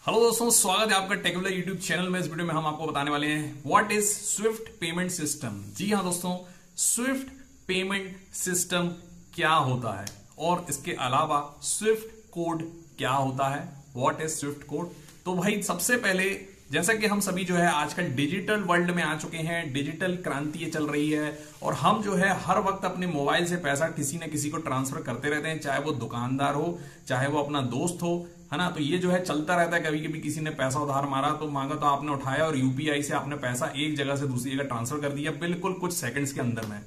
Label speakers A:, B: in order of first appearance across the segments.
A: Hello दोस्तों, स्वागत है आपका टेक्निकल यूट्यूब चैनल में। इस वीडियो में हम आपको बताने वाले हैं what is SWIFT payment system. जी हाँ दोस्तों, स्विफ्ट पेमेंट सिस्टम क्या होता है और इसके अलावा स्विफ्ट कोड क्या होता है, व्हाट इज स्विफ्ट कोड। तो भाई सबसे पहले जैसा कि हम सभी जो है आजकल डिजिटल वर्ल्ड में आ चुके हैं, डिजिटल क्रांति ये चल रही है और हम जो है हर वक्त अपने मोबाइल से पैसा किसी न किसी को ट्रांसफर करते रहते हैं, चाहे वो दुकानदार हो, चाहे वो अपना दोस्त हो, है ना। तो ये जो है चलता रहता है। कभी कभी किसी ने पैसा उधार मारा तो मांगा तो आपने उठाया और यूपीआई से आपने पैसा एक जगह से दूसरी जगह ट्रांसफर कर दिया, बिल्कुल कुछ सेकंड्स के अंदर में।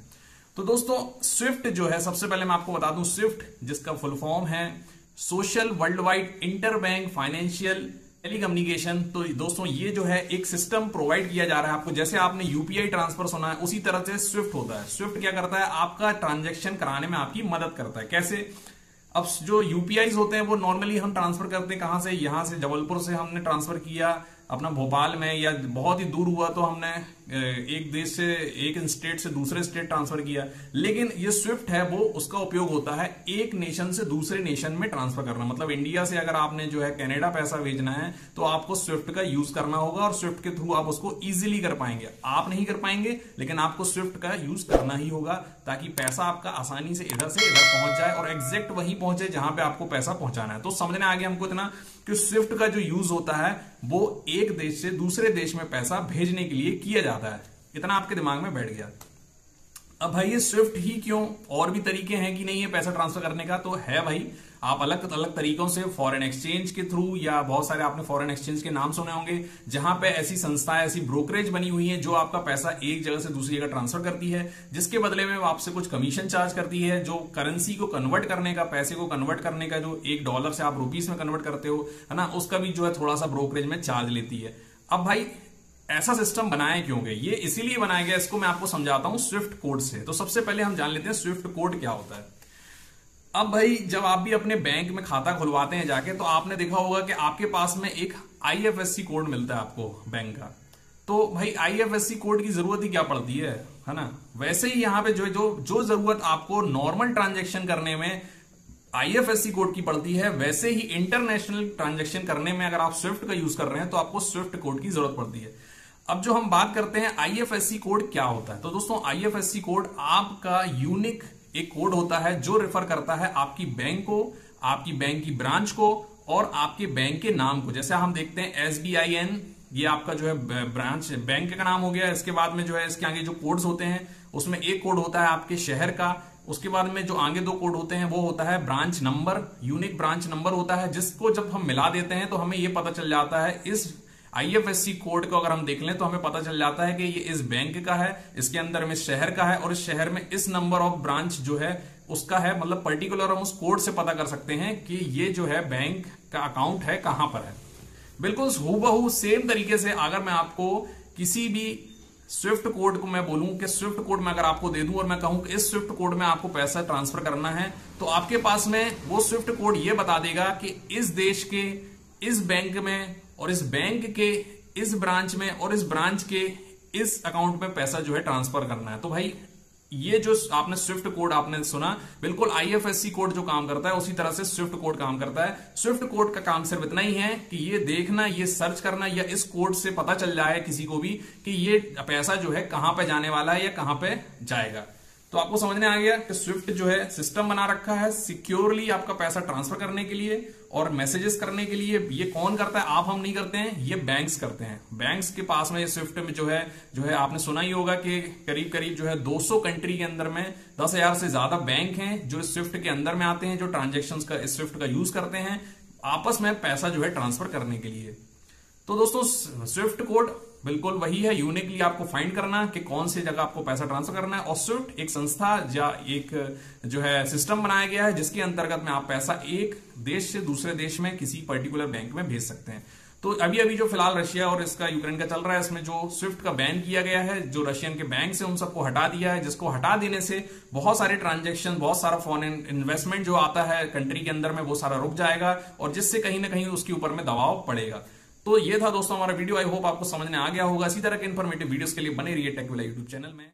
A: तो दोस्तों स्विफ्ट जो है, सबसे पहले मैं आपको बता दूं, स्विफ्ट जिसका फुल फॉर्म है social world wide inter bank financial telecommunication. तो दोस्तों ये जो है एक सिस्टम प्रोवाइड किया जा रहा है आपको। जैसे आपने यूपीआई ट्रांसफर सुना है, उसी तरह से स्विफ्ट होता है। स्विफ्ट क्या करता है, आपका ट्रांजैक्शन कराने में आपकी मदद करता है। कैसे? अब जो यूपीआई होते हैं वो नॉर्मली हम ट्रांसफर करते हैं कहां से, यहां से जबलपुर से हमने ट्रांसफर किया अपना भोपाल में, या बहुत ही दूर हुआ तो हमने एक देश से, एक स्टेट से दूसरे स्टेट ट्रांसफर किया। लेकिन ये स्विफ्ट है वो, उसका उपयोग होता है एक नेशन से दूसरे नेशन में ट्रांसफर करना। मतलब इंडिया से अगर आपने जो है कनाडा पैसा भेजना है तो आपको स्विफ्ट का यूज करना होगा और स्विफ्ट के थ्रू आप उसको इजीली कर पाएंगे। आप नहीं कर पाएंगे लेकिन आपको स्विफ्ट का यूज करना ही होगा ताकि पैसा आपका आसानी से इधर पहुंच जाए और एग्जैक्ट वहीं पहुंचे जहां पे आपको पैसा पहुंचाना है। तो समझने आ गया हमको इतना कि स्विफ्ट का जो यूज होता है वो एक देश से दूसरे देश में पैसा भेजने के लिए किया जाता है। इतना आपके दिमाग में बैठ गया। अब भाई ये स्विफ्ट ही क्यों, और भी तरीके हैं कि नहीं है पैसा ट्रांसफर करने का? तो है भाई, आप अलग अलग तरीकों से फॉरेन एक्सचेंज के थ्रू, या बहुत सारे आपने फॉरेन एक्सचेंज के नाम सुने होंगे जहां पे ऐसी संस्थाएं, ऐसी ब्रोकरेज बनी हुई हैं जो आपका पैसा एक जगह से दूसरी जगह ट्रांसफर करती है, जिसके बदले में वो आपसे कुछ कमीशन चार्ज करती है। जो करेंसी को कन्वर्ट करने का, पैसे को कन्वर्ट करने का, जो $1 से आप रुपीस में कन्वर्ट करते हो, है ना, उसका भी जो है थोड़ा सा ब्रोकरेज में चार्ज लेती है। अब भाई ऐसा सिस्टम बनाया क्यों गया? ये इसीलिए बनाया गया, इसको मैं आपको समझाता हूं स्विफ्ट कोड से। तो सबसे पहले हम जान लेते हैं स्विफ्ट कोड क्या होता है। अब भाई जब आप भी अपने बैंक में खाता खुलवाते हैं जाके, तो आपने देखा होगा कि आपके पास में एक आईएफएससी कोड मिलता है आपको बैंक का। तो भाई आईएफएससी कोड की जरूरत ही क्या पड़ती है ना। वैसे ही यहां पे जो जरूरत आपको नॉर्मल ट्रांजेक्शन करने में आईएफएससी कोड की पड़ती है, वैसे ही इंटरनेशनल ट्रांजेक्शन करने में अगर आप स्विफ्ट का यूज कर रहे हैं तो आपको स्विफ्ट कोड की जरूरत पड़ती है। अब जो हम बात करते हैं आईएफएससी कोड क्या होता है, तो दोस्तों आईएफएससी कोड आपका यूनिक एक कोड होता है जो रेफर करता है आपकी बैंक को, आपकी बैंक की ब्रांच को और आपके बैंक के नाम को। जैसे हम देखते हैं SBIN, ये आपका जो है ब्रांच बैंक का नाम हो गया। इसके बाद में जो है इसके आगे जो कोड्स होते हैं उसमें एक कोड होता है आपके शहर का। उसके बाद में जो आगे दो कोड होते हैं वो होता है branch number, unique branch number होता है, जिसको जब हम मिला देते हैं तो हमें ये पता चल जाता है, इस आईएफएससी कोड को अगर हम देख लें तो हमें पता चल जाता है कि ये इस बैंक का है, इसके अंदर में शहर का है और इस शहर में इस नंबर ऑफ ब्रांच जो है उसका है। मतलब पर्टिकुलर हम उस कोड से पता कर सकते हैं कि ये जो है बैंक का अकाउंट है कहां पर है। बिल्कुल हूबहू सेम तरीके से अगर मैं आपको किसी भी स्विफ्ट कोड को मैं बोलूं कि स्विफ्ट कोड मैं अगर आपको दे दूं और मैं कहूं कि इस स्विफ्ट कोड में आपको पैसा ट्रांसफर करना है, तो आपके पास में वो स्विफ्ट कोड ये बता देगा कि इस देश के इस बैंक में और इस बैंक के इस ब्रांच में और इस ब्रांच के इस अकाउंट में पैसा जो है ट्रांसफर करना है। तो भाई ये जो आपने स्विफ्ट कोड आपने सुना, बिल्कुल आईएफएससी कोड जो काम करता है उसी तरह से स्विफ्ट कोड काम करता है। स्विफ्ट कोड का काम सिर्फ इतना ही है कि ये देखना, ये सर्च करना या इस कोड से पता चल जाए किसी को भी कि ये पैसा जो है कहां पे जाने वाला है या कहां पे जाएगा। तो आपको समझने आ गया कि स्विफ्ट जो है सिस्टम बना रखा है सिक्योरली आपका पैसा ट्रांसफर करने के लिए और मैसेजेस करने के लिए। ये कौन करता है? आप, हम नहीं करते हैं, ये बैंक्स करते हैं। बैंक्स के पास में ये स्विफ्ट में जो है आपने सुना ही होगा कि करीब करीब जो है 200 कंट्री के अंदर में 10,000 से ज्यादा बैंक हैं जो इस स्विफ्ट के अंदर में आते हैं, जो ट्रांजेक्शन्स का इस स्विफ्ट का यूज करते हैं आपस में पैसा जो है ट्रांसफर करने के लिए। तो दोस्तों स्विफ्ट कोड बिल्कुल वही है, यूनिकली आपको फाइंड करना कि कौन सी जगह आपको पैसा ट्रांसफर करना है। और स्विफ्ट एक संस्था या एक जो है सिस्टम बनाया गया है जिसके अंतर्गत में आप पैसा एक देश से दूसरे देश में किसी पर्टिकुलर बैंक में भेज सकते हैं। तो अभी जो फिलहाल रशिया और इसका यूक्रेन का चल रहा है, इसमें जो स्विफ्ट का बैन किया गया है, जो रशियन के बैंक से उन सबको हटा दिया है, जिसको हटा देने से बहुत सारे ट्रांजेक्शन, बहुत सारा फॉरेन इन्वेस्टमेंट जो आता है कंट्री के अंदर में वो सारा रुक जाएगा और जिससे कहीं ना कहीं उसके ऊपर में दबाव पड़ेगा। तो ये था दोस्तों हमारा वीडियो। आई होप आपको समझ में आ गया होगा। इसी तरह के इन्फॉर्मेटिव वीडियोस के लिए बने रहिए टेक विला यूट्यूब चैनल में।